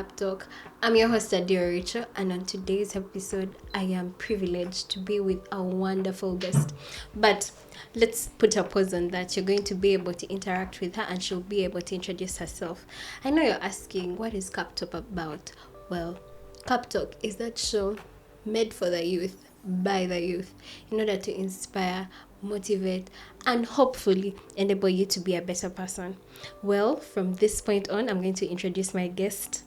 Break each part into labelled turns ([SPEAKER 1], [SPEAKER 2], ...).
[SPEAKER 1] Cuptalk. I'm your host, Adio Richo, and on today's episode, I am privileged to be with a wonderful guest. But let's put a pause on that. You're going to be able to interact with her, and she'll be able to introduce herself. I know you're asking, what is Cuptalk about? Well, Cuptalk is that show made for the youth, by the youth, in order to inspire, motivate, and hopefully enable you to be a better person. Well, from this point on, I'm going to introduce my guest,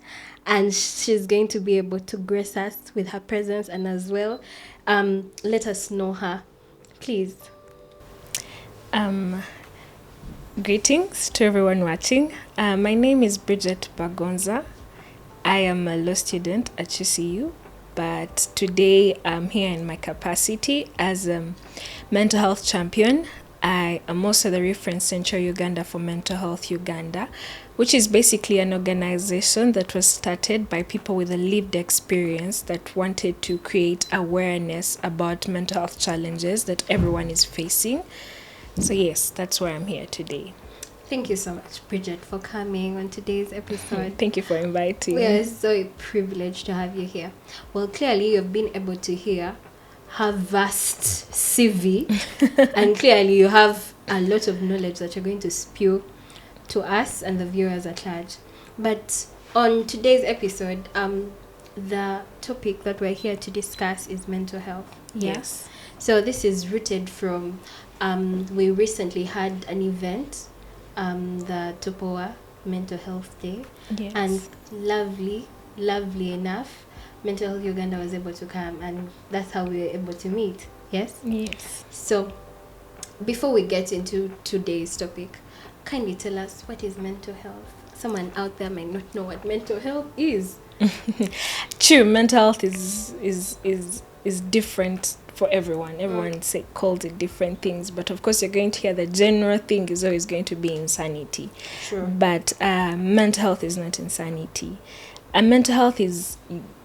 [SPEAKER 1] and she's going to be able to grace us with her presence and as well let us know her. Please.
[SPEAKER 2] Greetings to everyone watching. My name is Bridget Bagonza. I am a law student at UCU, but today I'm here in my capacity as a mental health champion. I am also the reference Central Uganda for Mental Health Uganda, which is basically an organization that was started by people with a lived experience that wanted to create awareness about mental health challenges that everyone is facing. So yes, that's why I'm here today.
[SPEAKER 1] Thank you so much, Bridget, for coming on today's episode.
[SPEAKER 2] Thank you for inviting.
[SPEAKER 1] We are so privileged to have you here. Well, clearly you've been able to hear her vast CV, and clearly you have a lot of knowledge that you're going to spew to us and the viewers at large. But on today's episode, the topic that we're here to discuss is mental health.
[SPEAKER 2] Yes.
[SPEAKER 1] So this is rooted from, we recently had an event, the Topoa Mental Health Day.
[SPEAKER 2] Yes.
[SPEAKER 1] And lovely enough, Mental Health Uganda was able to come, and that's how we were able to meet. Yes?
[SPEAKER 2] Yes.
[SPEAKER 1] So, before we get into today's topic, kindly tell us, what is mental health? Someone out there might not know what mental health is.
[SPEAKER 2] True, mental health is different for everyone. Everyone calls it different things, but of course you're going to hear the general thing is always going to be insanity.
[SPEAKER 1] Sure.
[SPEAKER 2] But mental health is not insanity. And mental health is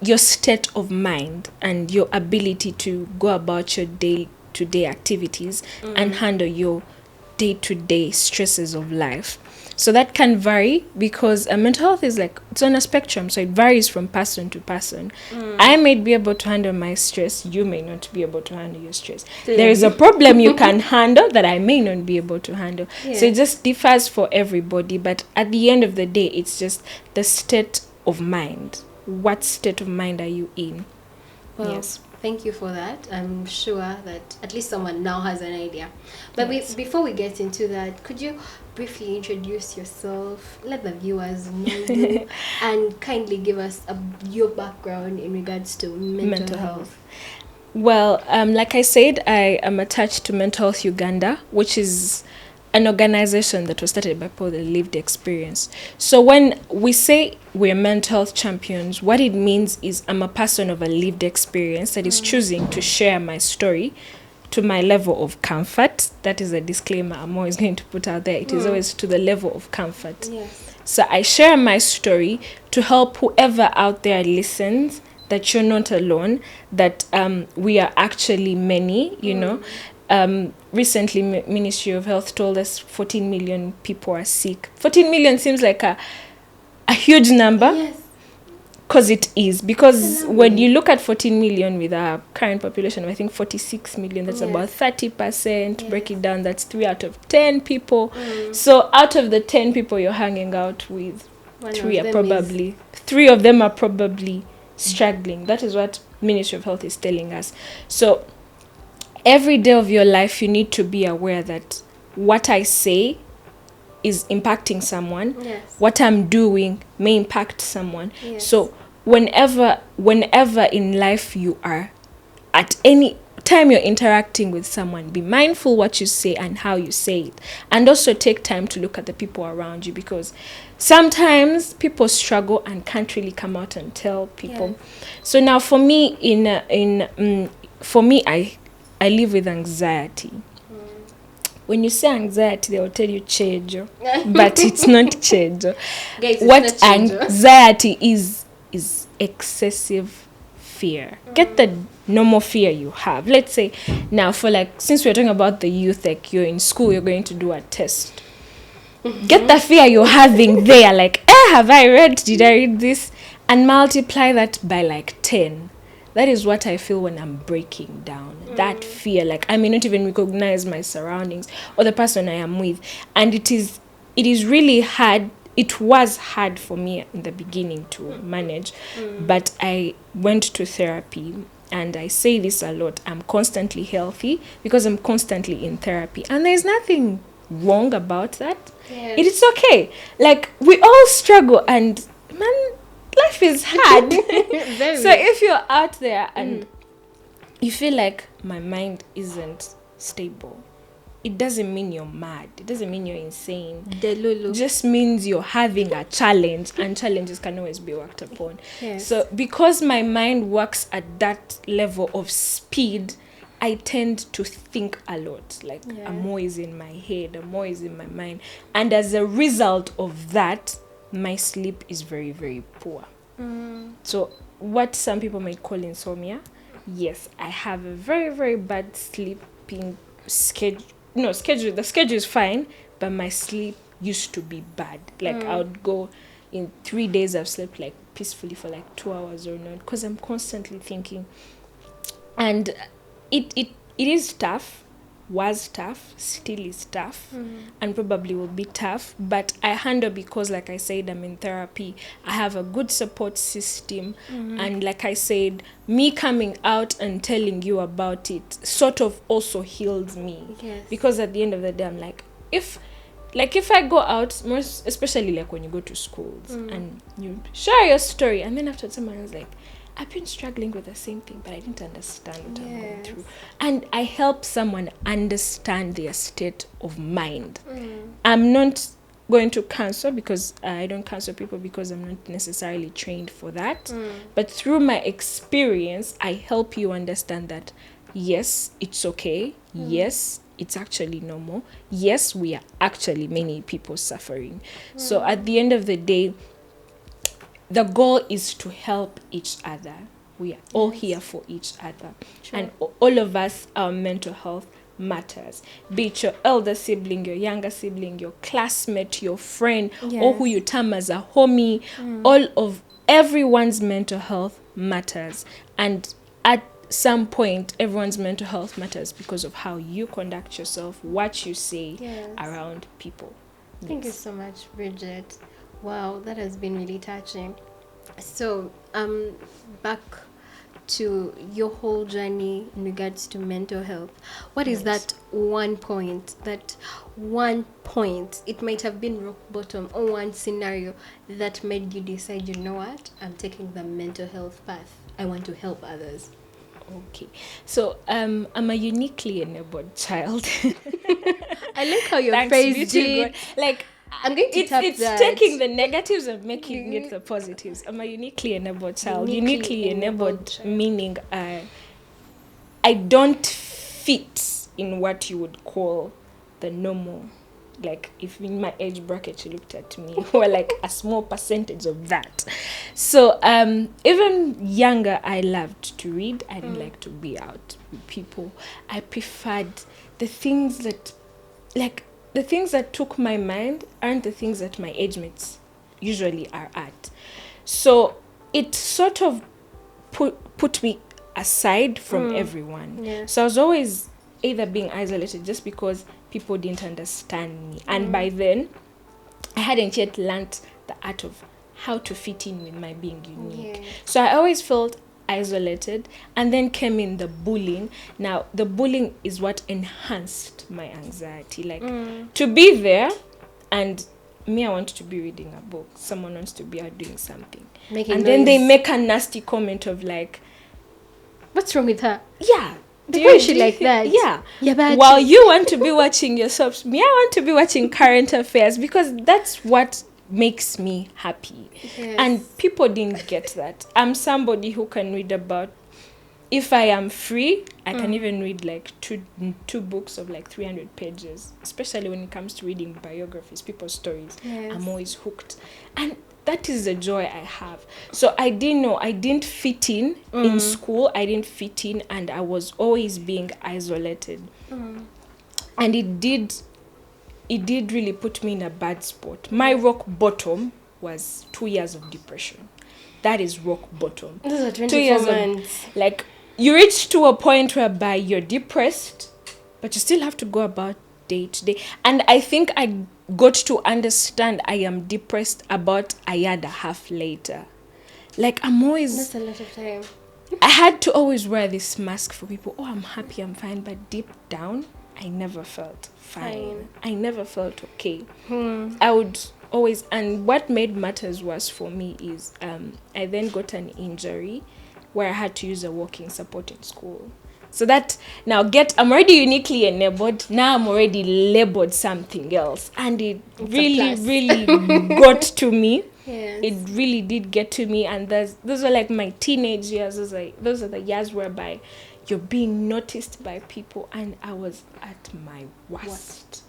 [SPEAKER 2] your state of mind and your ability to go about your day-to-day activities and handle your day-to-day stresses of life. So that can vary because mental health is like, it's on a spectrum, so it varies from person to person. I may be able to handle my stress, you may not be able to handle your stress. There is a problem you can handle that I may not be able to handle.
[SPEAKER 1] Yeah.
[SPEAKER 2] So it just differs for everybody, but at the end of the day, it's just the state of mind. What state of mind are you in?
[SPEAKER 1] Well,
[SPEAKER 2] Yes.
[SPEAKER 1] thank you for that. I'm sure that at least someone now has an idea. But
[SPEAKER 2] Yes.
[SPEAKER 1] before we get into that, could you briefly introduce yourself, let the viewers know you, and kindly give us your background in regards to mental health?
[SPEAKER 2] Well, like I said, I am attached to Mental Health Uganda, which is an organization that was started by people with lived experience. So when we say we're mental health champions, what it means is I'm a person of a lived experience that is choosing to share my story to my level of comfort. That is a disclaimer I'm always going to put out there. It is always to the level of comfort.
[SPEAKER 1] Yes.
[SPEAKER 2] So I share my story to help whoever out there listens that you're not alone, that we are actually many, you know. Recently, Ministry of Health told us 14 million people are sick. 14 million seems like a huge number.
[SPEAKER 1] Yes.
[SPEAKER 2] Because it is. Because when you look at 14 million with our current population of, I think, 46 million, that's
[SPEAKER 1] Yes.
[SPEAKER 2] about 30%.
[SPEAKER 1] Yes.
[SPEAKER 2] Break it down, that's 3 out of 10 people. So out of the 10 people you're hanging out with,
[SPEAKER 1] One
[SPEAKER 2] three
[SPEAKER 1] of
[SPEAKER 2] are
[SPEAKER 1] them
[SPEAKER 2] probably, 3 of them are probably struggling. That is what Ministry of Health is telling us. So every day of your life, you need to be aware that what I say is impacting someone.
[SPEAKER 1] Yes.
[SPEAKER 2] What I'm doing may impact someone.
[SPEAKER 1] Yes.
[SPEAKER 2] So whenever in life you are, at any time you're interacting with someone, be mindful what you say and how you say it. And also take time to look at the people around you, because sometimes people struggle and can't really come out and tell people.
[SPEAKER 1] Yes.
[SPEAKER 2] So now for me, I live with anxiety. When you say anxiety, they will tell you chejo, but it's not chejo.
[SPEAKER 1] Guys, it's
[SPEAKER 2] What
[SPEAKER 1] not chejo.
[SPEAKER 2] anxiety is excessive fear. Get the normal fear you have. Let's say now, for like, since we're talking about the youth, like you're in school, you're going to do a test. Get the fear you're having there, like, have I read? Did I read this? And multiply that by like 10. That is what I feel when I'm breaking down. That fear, like I may not even recognize my surroundings or the person I am with. And it is really hard. It was hard for me in the beginning to manage, but I went to therapy. And I say this a lot. I'm constantly healthy because I'm constantly in therapy. And there's nothing wrong about that.
[SPEAKER 1] Yes.
[SPEAKER 2] It is okay. Like, we all struggle, and man, life is hard. So if you're out there and you feel like my mind isn't stable, it doesn't mean you're mad. It doesn't mean you're insane. It just means you're having a challenge, and challenges can always be worked upon.
[SPEAKER 1] Yes.
[SPEAKER 2] So because my mind works at that level of speed, I tend to think a lot. Like, I'm always in my head, I'm always in my mind. And as a result of that, my sleep is very, very poor. So what some people might call insomnia, yes, I have a very, very bad sleeping schedule. No, schedule. The schedule is fine, but my sleep used to be bad. Like, I would go in 3 days, I've slept like peacefully for like 2 hours or not, because I'm constantly thinking. And it is tough, was tough, still is tough, and probably will be tough, but I handle, because like I said, I'm in therapy. I have a good support system, and like I said, me coming out and telling you about it sort of also heals me.
[SPEAKER 1] Yes.
[SPEAKER 2] Because at the end of the day, I'm like, if I go out, most especially like when you go to schools and you share your story, and then after someone is like, I've been struggling with the same thing, but I didn't understand what I'm going through. And I help someone understand their state of mind. I'm not going to counsel, because I don't counsel people, because I'm not necessarily trained for that. But through my experience, I help you understand that, yes, it's okay. Yes, it's actually normal. Yes, we are actually many people suffering. So at the end of the day, the goal is to help each other. We are all here for each other.
[SPEAKER 1] Sure.
[SPEAKER 2] And all of us, our mental health matters. Be it your elder sibling, your younger sibling, your classmate, your friend, or who you term as a homie. All of everyone's mental health matters. And at some point, everyone's mental health matters because of how you conduct yourself, what you say around people.
[SPEAKER 1] Thank you so much, Bridget. Wow, that has been really touching. So, back to your whole journey in regards to mental health. What is that one point? It might have been rock bottom, or one scenario that made you decide, you know what, I'm taking the mental health path. I want to help others.
[SPEAKER 2] Okay, so I'm a uniquely enabled child.
[SPEAKER 1] I like how your phrased it.
[SPEAKER 2] Like,
[SPEAKER 1] I'm going to tap
[SPEAKER 2] it's
[SPEAKER 1] that.
[SPEAKER 2] taking the negatives and making it the positives. I'm a uniquely enabled child. Uniquely enabled
[SPEAKER 1] child.
[SPEAKER 2] Meaning I don't fit in what you would call the normal. Like, if in my age bracket you looked at me, we're like a small percentage of that. So even younger, I loved to read. I didn't like to be out with people. I preferred the things that, like, the things that took my mind aren't the things that my age mates usually are at. So it sort of put me aside from everyone.
[SPEAKER 1] Yes.
[SPEAKER 2] So I was always either being isolated just because people didn't understand me. And by then, I hadn't yet learnt the art of how to fit in with my being unique.
[SPEAKER 1] Yes.
[SPEAKER 2] So I always felt isolated, and then came in the bullying. Now, the bullying is what enhanced my anxiety. Like, to be there, and me, I want to be reading a book. Someone wants to be out doing something.
[SPEAKER 1] Making
[SPEAKER 2] then they
[SPEAKER 1] noise.
[SPEAKER 2] make a nasty comment of like,
[SPEAKER 1] What's wrong with her?
[SPEAKER 2] yeah.
[SPEAKER 1] Why is she like that?
[SPEAKER 2] Yeah.
[SPEAKER 1] Yeah, but
[SPEAKER 2] While you want to be watching your soaps, me, I want to be watching current affairs, because that's what makes me happy.
[SPEAKER 1] Yes.
[SPEAKER 2] And people didn't get that. I'm somebody who can read about, if I am free, I can even read like two books of like 300 pages, especially when it comes to reading biographies, people's stories.
[SPEAKER 1] Yes.
[SPEAKER 2] I'm always hooked. And that is the joy I have. So I didn't know. I didn't fit in school. I didn't fit in, and I was always being isolated. And it did it did really put me in a bad spot. My rock bottom was 2 years of depression. That is rock bottom.
[SPEAKER 1] Those are 24
[SPEAKER 2] 2 years
[SPEAKER 1] months.
[SPEAKER 2] like, you reach to a point whereby you're depressed, but you still have to go about day to day. And I think I got to understand I am depressed about a year and a half later. Like, I'm always...
[SPEAKER 1] That's a lot of time.
[SPEAKER 2] I had to always wear this mask for people. Oh, I'm happy, I'm fine. But deep down, I never felt fine. I never felt okay. I would always... And what made matters worse for me is I then got an injury where I had to use a walking support in school. So that now I'm already uniquely enabled. Now I'm already labeled something else. And it really got to me.
[SPEAKER 1] Yes.
[SPEAKER 2] It really did get to me. And those are like my teenage years. Those are the years whereby you're being noticed by people. And I was at my worst.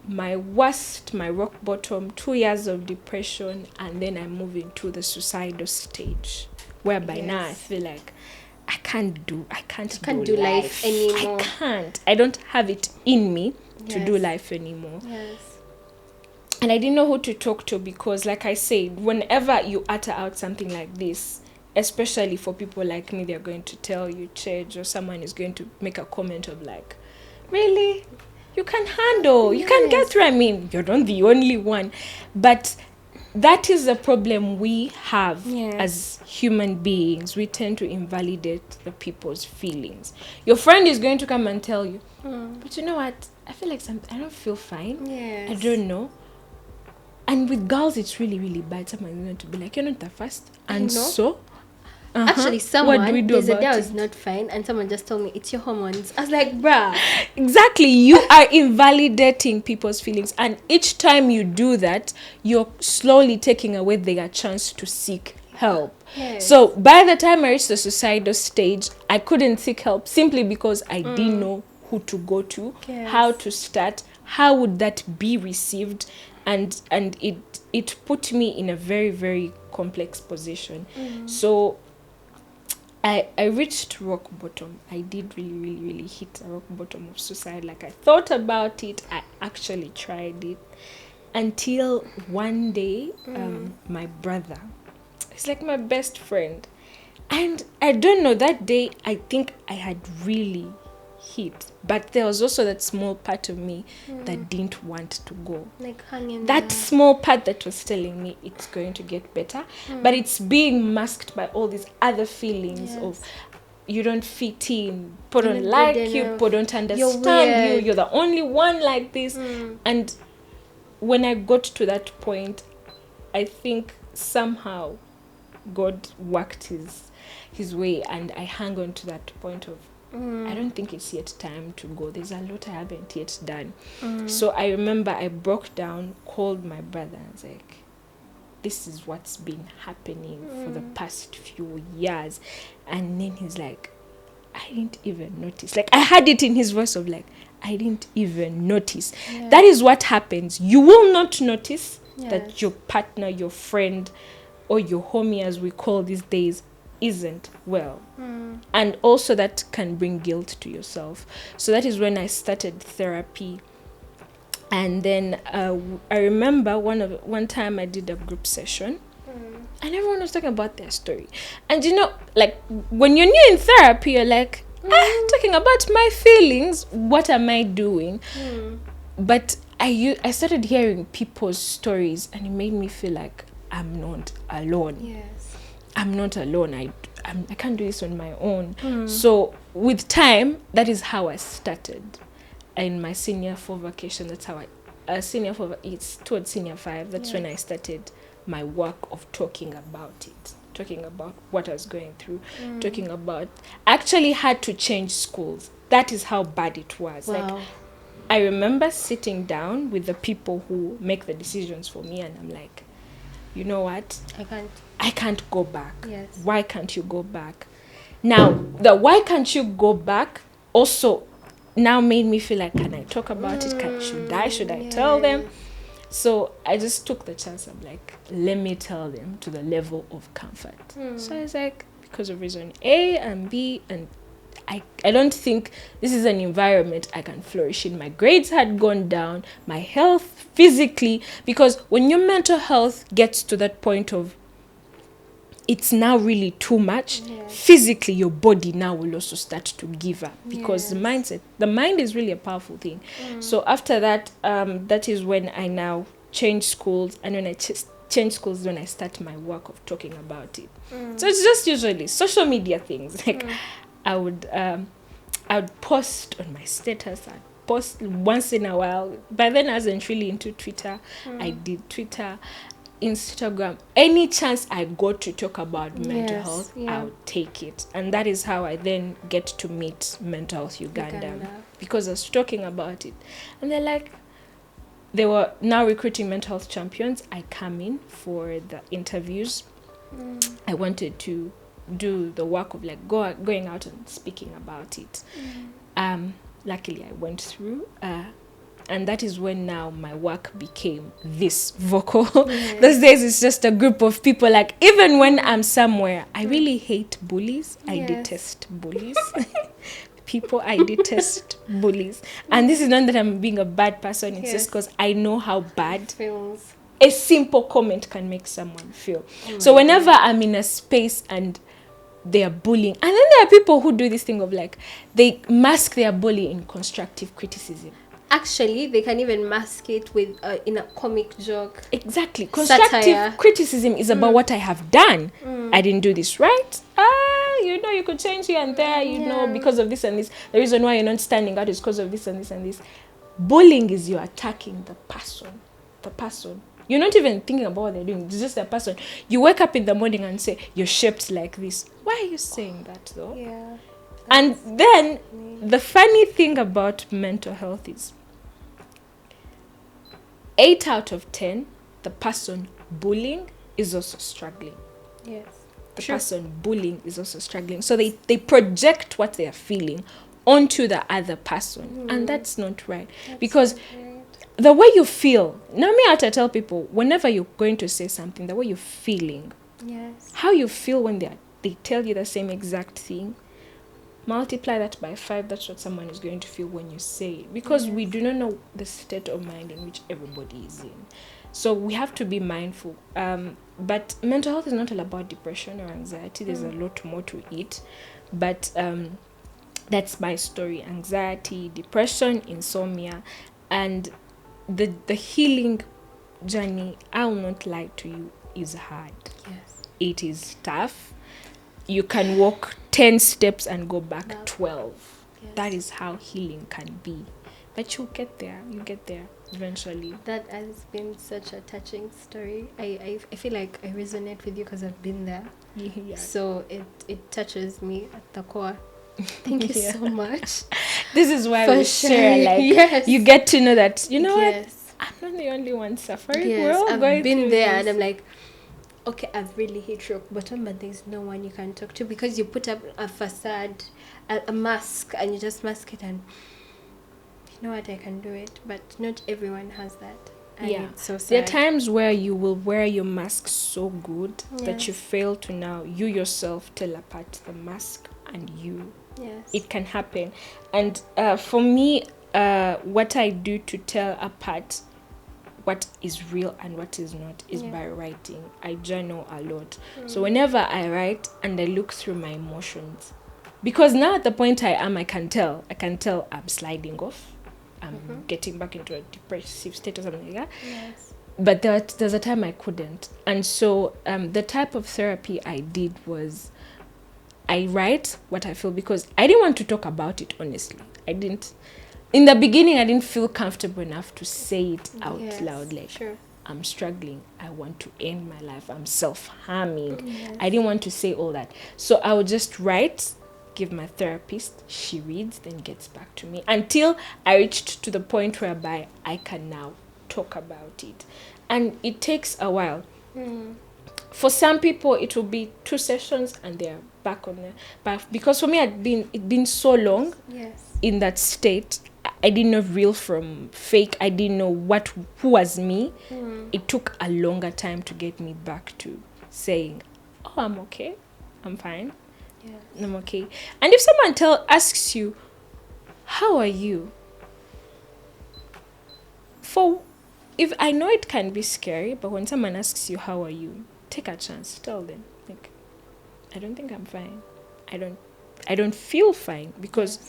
[SPEAKER 2] My worst, my rock bottom, 2 years of depression. And then I move into the suicidal stage. Whereby now I feel like I can't do life
[SPEAKER 1] anymore.
[SPEAKER 2] I can't. I don't have it in me to do life anymore.
[SPEAKER 1] Yes.
[SPEAKER 2] And I didn't know who to talk to because, like I said, whenever you utter out something like this, especially for people like me, they're going to tell you change, or someone is going to make a comment of like, really? You can handle, you can get through. I mean, you're not the only one. But that is the problem we have as human beings. We tend to invalidate the people's feelings. Your friend is going to come and tell you, but you know what? I feel like I don't feel fine.
[SPEAKER 1] Yes.
[SPEAKER 2] I don't know. And with girls, it's really, really bad. Someone's going to be like, you're not the first. And so...
[SPEAKER 1] Actually, there's a day I was not fine and someone just told me, it's your hormones. I was like, bruh.
[SPEAKER 2] Exactly. You are invalidating people's feelings. And each time you do that, you're slowly taking away their chance to seek help.
[SPEAKER 1] Yes.
[SPEAKER 2] So by the time I reached the suicidal stage, I couldn't seek help simply because I didn't know who to go to, how to start, how would that be received. And it put me in a very, very complex position. So I reached rock bottom. I did really, really, really hit a rock bottom of suicide. Like, I thought about it. I actually tried it. Until one day, my brother, he's like my best friend. And I don't know, that day, I think I had really hit. But there was also that small part of me that didn't want to go.
[SPEAKER 1] Like hanging
[SPEAKER 2] that small part that was telling me it's going to get better, but it's being masked by all these other feelings of you don't fit in, people don't like you, people don't understand you're the only one like this. And when I got to that point, I think somehow God worked his way, and I hung on to that point of I don't think it's yet time to go. There's a lot I haven't yet done. So I remember I broke down, called my brother, and was like, this is what's been happening for the past few years. And then he's like, I didn't even notice. Like, I had it in his voice of like, I didn't even notice. That is what happens. You will not notice that your partner, your friend, or your homie, as we call these days, isn't well. And also that can bring guilt to yourself. So that is when I started therapy. And then I remember one time I did a group session, and everyone was talking about their story. And you know, like, when you're new in therapy, you're like, talking about my feelings, what am I doing? But I started hearing people's stories, and it made me feel like I'm not alone. I'm not alone. I can't do this on my own. So with time, that is how I started. In my senior 4 vacation, that's how senior 4, it's towards senior 5. That's when I started my work of talking about it, talking about what I was going through, talking about, I actually had to change schools. That is how bad it was.
[SPEAKER 1] Wow.
[SPEAKER 2] Like, I remember sitting down with the people who make the decisions for me, and I'm like, you know what? I can't go back. Why can't you go back? Now, the why can't you go back also now made me feel like, can I talk about it? Should I tell them? So I just took the chance. I'm like, let me tell them to the level of comfort. So I was like, because of reason A and B, and I don't think this is an environment I can flourish in. My grades had gone down, my health physically, because when your mental health gets to that point of it's now really too much, physically your body now will also start to give up, because the mind is really a powerful thing. So after that, that is when I now change schools, and when I change schools, when I start my work of talking about it. So it's just usually social media things. Like I would post on my status, I'd post once in a while. By then I wasn't really into Twitter. I did Twitter, Instagram. Any chance I got to talk about mental health, I'll take it. And that is how I then get to meet Mental Health Uganda. Because I was talking about it. And they're like, they were now recruiting mental health champions. I come in for the interviews. I wanted to do the work of like going out and speaking about it. Luckily I went through, and that is when now my work became this vocal. Those days it's just a group of people. Like even when I'm somewhere, I really hate bullies. I detest bullies. I detest bullies. And this is not that I'm being a bad person. It's just because I know how bad a simple comment can make someone feel. So whenever I'm in a space and they are bullying, and then there are people who do this thing of like, they mask their bullying in constructive criticism.
[SPEAKER 1] Actually, they can even mask it with in a comic joke.
[SPEAKER 2] Exactly. Constructive criticism is about what I have done. I didn't do this right. You could change here and there, because of this and this. The reason why you're not standing out is because of this and this and this. Bullying is you attacking the person. The person. You're not even thinking about what they're doing. It's just a person. You wake up in the morning and say, you're shaped like this. Why are you saying that though?
[SPEAKER 1] Yeah.
[SPEAKER 2] And then the funny thing about mental health is 8 out of 10, the person bullying is also struggling.
[SPEAKER 1] Yes.
[SPEAKER 2] The person bullying is also struggling. So they project what they are feeling onto the other person. And that's not right. Because the way you feel, now me I tell people, whenever you're going to say something, the way you're feeling, how you feel when they tell you the same exact thing, multiply that by 5. That's what someone is going to feel when you say it, because we do not know the state of mind in which everybody is in. So we have to be mindful. But mental health is not all about depression or anxiety. There's a lot more to it. But that's my story: anxiety, depression, insomnia, and the healing journey, I will not lie to you, is hard.
[SPEAKER 1] Yes.
[SPEAKER 2] It is tough. You can walk 10 steps and go back 12. Yes. That is how healing can be. But you get there. You get there eventually.
[SPEAKER 1] That has been such a touching story. I feel like I resonate with you because I've been there. Yeah. So it touches me at the core. Thank you so much.
[SPEAKER 2] This is why we share. Like, you get to know that, what? I'm not the only one suffering.
[SPEAKER 1] Yes,
[SPEAKER 2] we're all
[SPEAKER 1] I've
[SPEAKER 2] going
[SPEAKER 1] been
[SPEAKER 2] through
[SPEAKER 1] there,
[SPEAKER 2] this.
[SPEAKER 1] and I'm like, okay, I've really hit rock bottom, but there's no one you can talk to, because you put up a facade, a mask, and you just mask it, and you know what, I can do it. But not everyone has that. And it's so sad.
[SPEAKER 2] There are times where you will wear your mask so good that you fail to now, you yourself, tell apart the mask and you.
[SPEAKER 1] Yes.
[SPEAKER 2] It can happen. And for me, what I do to tell apart what is real and what is not is by writing. I journal a lot. So whenever I write and I look through my emotions, because now at the point I am, I can tell I'm sliding off. I'm getting back into a depressive state or something like that. Yes. But there's a time I couldn't. And so the type of therapy I did was I write what I feel, because I didn't want to talk about it, honestly. In the beginning, I didn't feel comfortable enough to say it out loud. Like, I'm struggling. I want to end my life. I'm self-harming. Yes. I didn't want to say all that. So I would just write, give my therapist, she reads, then gets back to me, until I reached to the point whereby I can now talk about it. And it takes a while. For some people, it will be 2 sessions and they're back on it. But because for me, it'd been so long in that state, I didn't know real from fake. I didn't know who was me. It took a longer time to get me back to saying, oh, I'm okay, I'm fine.
[SPEAKER 1] Yeah.
[SPEAKER 2] I'm okay. And if someone asks you, how are you? If I know it can be scary, but when someone asks you, how are you? Take a chance. Tell them, like, I don't think I'm fine. I don't feel fine. Because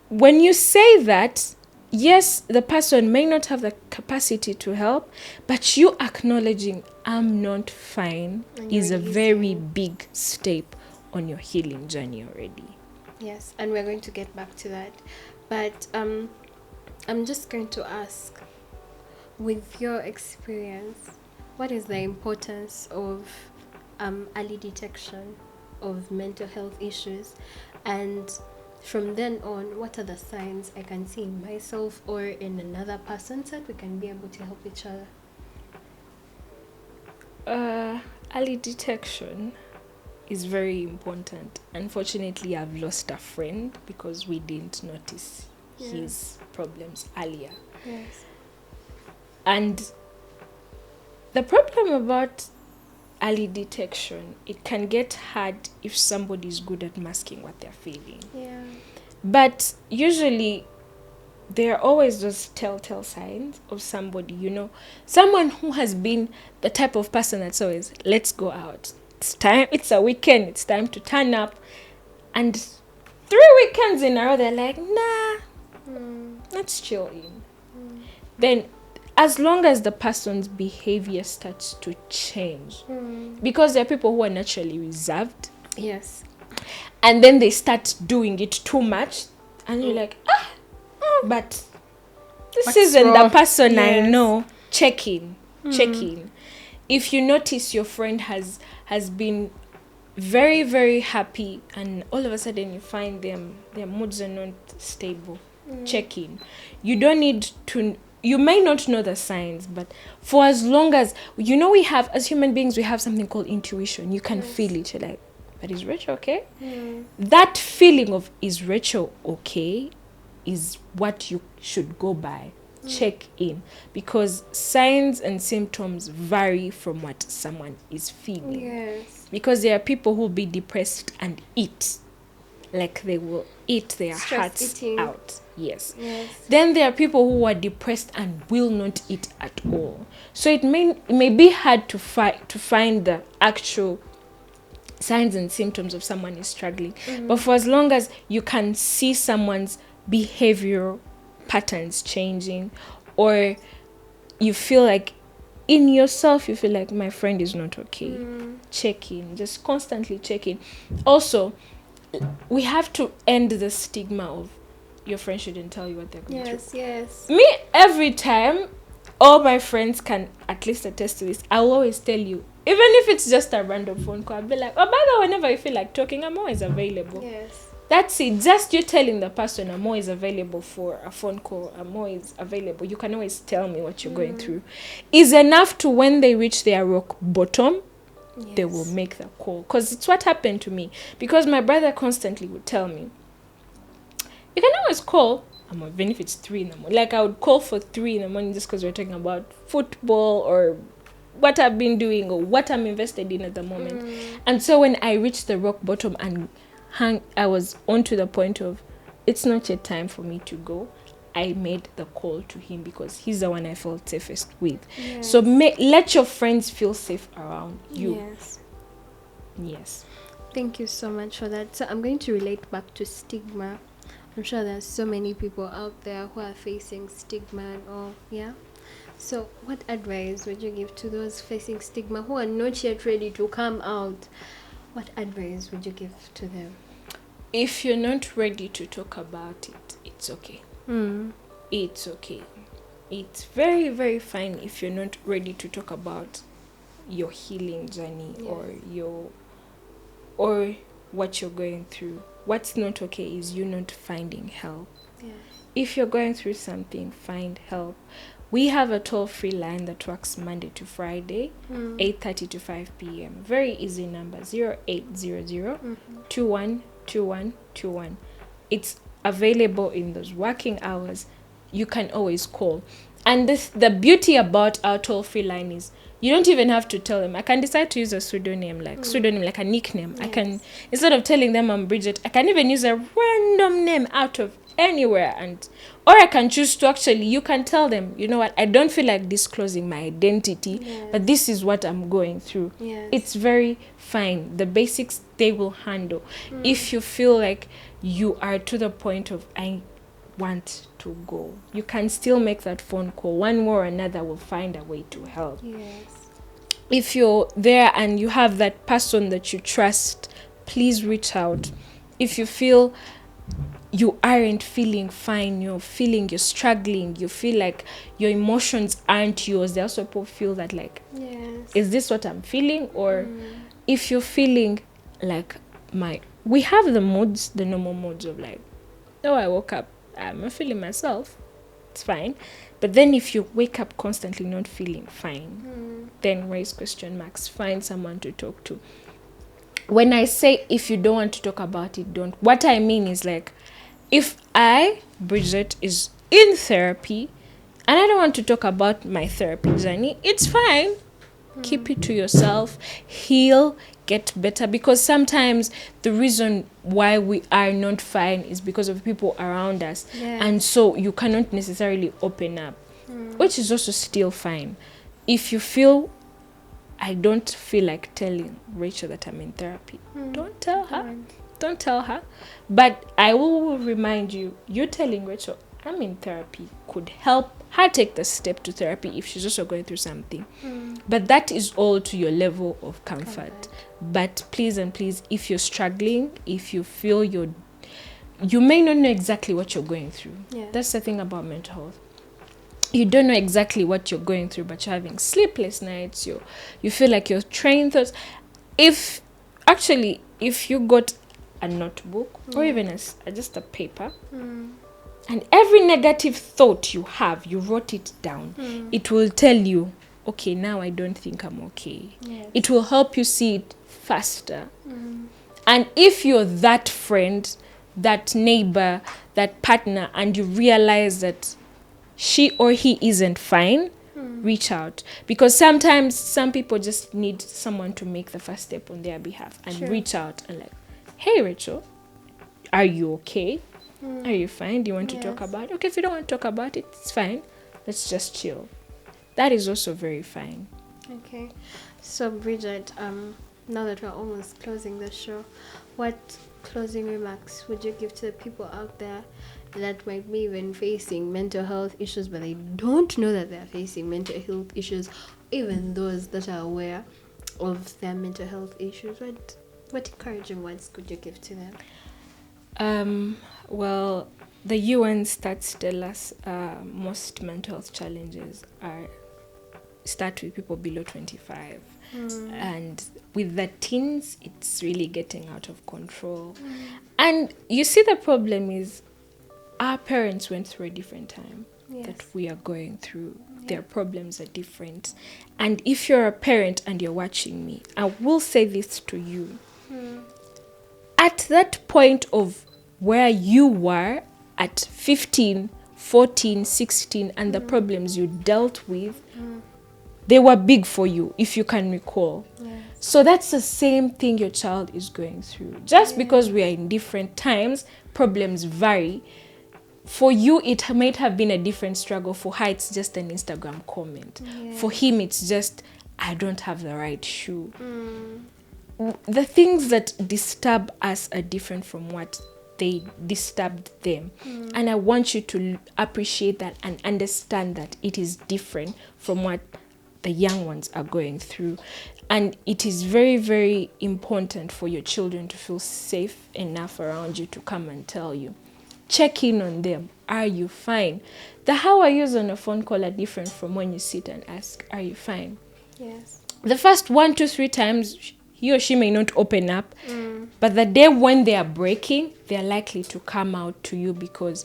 [SPEAKER 2] when you say that, yes, the person may not have the capacity to help, but you acknowledging I'm not fine is a very big step on your healing journey already.
[SPEAKER 1] Yes, and we're going to get back to that. But I'm just going to ask, with your experience, what is the importance of early detection of mental health issues? And from then on, what are the signs I can see in myself or in another person so that we can be able to help each other?
[SPEAKER 2] Early detection is very important. Unfortunately, I've lost a friend because we didn't notice his problems earlier.
[SPEAKER 1] Yes.
[SPEAKER 2] And the problem about early detection, it can get hard if somebody is good at masking what they're feeling.
[SPEAKER 1] Yeah.
[SPEAKER 2] But usually, there are always those telltale signs of somebody, someone who has been the type of person that's always, let's go out. It's a weekend, it's time to turn up. And 3 weekends in a row, they're like, nah, let's chill in. Then, as long as the person's behavior starts to change, because there are people who are naturally reserved.
[SPEAKER 1] Yes.
[SPEAKER 2] And then they start doing it too much. And you're like, but this isn't the person I know. Check in. If you notice your friend has been very, very happy and all of a sudden you find their moods are not stable, check in. You don't need to, you may not know the signs, but for as long as, we have, as human beings, we have something called intuition. You can feel it. You're like, but is Rachel okay? That feeling of, is Rachel okay, is what you should go by. Check in, because signs and symptoms vary from what someone is feeling.
[SPEAKER 1] Yes.
[SPEAKER 2] Because there are people who will be depressed and eat, like they will eat their hearts out. Yes. Then there are people who are depressed and will not eat at all. So it may be hard to find the actual signs and symptoms of someone is struggling. But for as long as you can see someone's behavioral patterns changing, or you feel like in yourself you feel like my friend is not okay, check in. Just constantly check in. Also, we have to end the stigma of your friend shouldn't tell you what they're going through.
[SPEAKER 1] Yes.
[SPEAKER 2] Me, every time, all my friends can at least attest to this, I'll always tell you, even if it's just a random phone call, I'll be like, oh, by the way, whenever you feel like talking, I'm always available.
[SPEAKER 1] Yes.
[SPEAKER 2] That's it. Just you telling the person, I'm always available for a phone call, I'm always available, you can always tell me what you're going through, is enough to, when they reach their rock bottom, they will make the call. Because it's what happened to me. Because my brother constantly would tell me, you can always call, even if it's 3 in the morning. Like, I would call for 3 in the morning just because we're talking about football or what I've been doing or what I'm invested in at the moment. And so when I reached the rock bottom and I was on to the point of, it's not yet time for me to go, I made the call to him because he's the one I felt safest with. So let your friends feel safe around you. Yes.
[SPEAKER 1] Thank you so much for that. So I'm going to relate back to stigma. I'm sure there's so many people out there who are facing stigma and all. So what advice would you give to those facing stigma who are not yet ready to come out? What advice would you give to them?
[SPEAKER 2] If you're not ready to talk about it, it's okay. It's okay. It's very, very fine if you're not ready to talk about your healing journey or what you're going through. What's not okay is you not finding help. If you're going through something, find help. We have a toll-free line that works Monday to Friday, 8:30 to 5 p.m. Very easy number, 0800 212121. It's available in those working hours. you can always call. And the beauty about our toll-free line is you don't even have to tell them. I can decide to use a pseudonym, like a nickname.
[SPEAKER 1] Yes.
[SPEAKER 2] I can, instead of telling them I'm Bridget, I can even use a random name out of anywhere, or I can choose to actually, you can tell them, you know what, I don't feel like disclosing my identity, but this is what I'm going through.
[SPEAKER 1] Yes.
[SPEAKER 2] It's very fine. The basics they will handle. If you feel like you are to the point of I want to go, you can still make that phone call. One way or another will find a way to help.
[SPEAKER 1] Yes.
[SPEAKER 2] If you're there and you have that person that you trust, please reach out. If you feel you aren't feeling fine, you're struggling, you feel like your emotions aren't yours. There are also people feel that like,
[SPEAKER 1] Yes.
[SPEAKER 2] is this what I'm feeling? Or if you're feeling like we have the modes, the normal modes of like, oh, I woke up, I'm not feeling myself, it's fine. But then if you wake up constantly not feeling fine, then raise question marks, find someone to talk to. When I say if you don't want to talk about it, don't. What I mean is like, if I, Bridget, is in therapy and I don't want to talk about my therapy journey, it's fine. Keep it to yourself. Heal, get better. Because sometimes the reason why we are not fine is because of people around us.
[SPEAKER 1] Yes.
[SPEAKER 2] And so you cannot necessarily open up, which is also still fine. If you feel, I don't feel like telling Rachel that I'm in therapy, don't tell her. Don't tell her. But I will remind you, you telling Rachel I'm in therapy could help her take the step to therapy if she's also going through something. But that is all to your level of comfort. But please and please, if you're struggling, if you feel you may not know exactly what you're going through.
[SPEAKER 1] Yeah.
[SPEAKER 2] That's the thing about mental health. You don't know exactly what you're going through, but you're having sleepless nights. You feel like you're train thoughts. If you got a notebook or even just a paper, and every negative thought you have, you wrote it down, it will tell you, okay, now I don't think I'm okay.
[SPEAKER 1] Yes.
[SPEAKER 2] It will help you see it faster. And if you're that friend, that neighbor, that partner, and you realize that she or he isn't fine, reach out. Because sometimes some people just need someone to make the first step on their behalf and reach out and like, hey Rachel, are you okay? Are you fine? Do you want to talk about it? Okay, if you don't want to talk about it, it's fine. Let's just chill. That is also very fine.
[SPEAKER 1] Okay. So Bridget, now that we're almost closing the show, what closing remarks would you give to the people out there that might be even facing mental health issues, but they don't know that they're facing mental health issues, even those that are aware of their mental health issues? What encouraging words could you give to them?
[SPEAKER 2] Well, the UN stats tell us most mental health challenges start with people below 25. And with the teens, it's really getting out of control. And you see, the problem is our parents went through a different time that we are going through. Their problems are different. And if you're a parent and you're watching me, I will say this to you. At that point of where you were at 15, 14, 16, and the problems you dealt with, they were big for you, if you can recall. So that's the same thing your child is going through. Just because we are in different times, problems vary. For you, it might have been a different struggle. For her, it's just an Instagram comment. For him, it's just, I don't have the right shoe. The things that disturb us are different from what they disturbed them. And I want you to appreciate that and understand that it is different from what the young ones are going through. And it is very, very important for your children to feel safe enough around you to come and tell you. Check in on them. Are you fine? The how are yous on a phone call are different from when you sit and ask, are you fine?
[SPEAKER 1] Yes.
[SPEAKER 2] The first 1, 2, 3 times, he or she may not open up, but the day when they are breaking, they are likely to come out to you because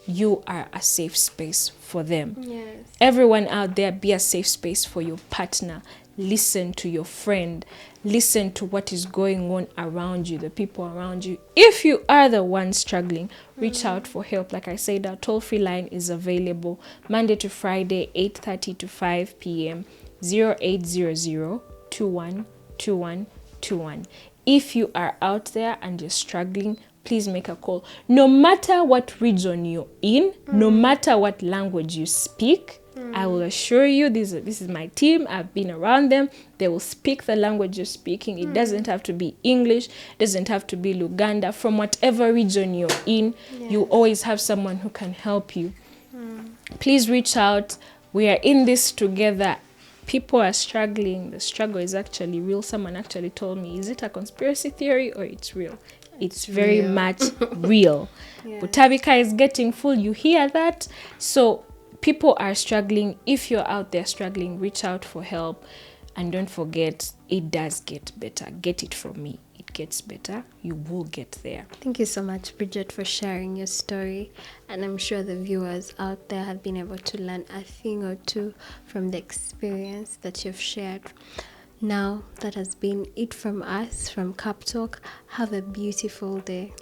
[SPEAKER 2] you are a safe space for them.
[SPEAKER 1] Yes.
[SPEAKER 2] Everyone out there, be a safe space for your partner. listen to your friend, listen to what is going on around you, the people around you. If you are the one struggling, reach out for help. Like I said, our toll-free line is available Monday to Friday, 8:30 to 5 p.m. 0800 212121. If you are out there and you're struggling, please make a call. No matter what region you're in, no matter what language you speak, I will assure you, this is my team. I've been around them. They will speak the language you're speaking. It doesn't have to be English. It doesn't have to be Luganda. From whatever region you're in, you always have someone who can help you. Please reach out. We are in this together. People are struggling. The struggle is actually real. Someone actually told me, is it a conspiracy theory or it's real? It's very
[SPEAKER 1] real.
[SPEAKER 2] much real. Butabika is getting full. You hear that? So people are struggling. If you're out there struggling, reach out for help. And don't forget, it does get better. Get it from me. It gets better. You will get there.
[SPEAKER 1] Thank you so much, Bridget, for sharing your story. And I'm sure the viewers out there have been able to learn a thing or two from the experience that you've shared. Now, that has been it from us, from Cuptalk. Have a beautiful day.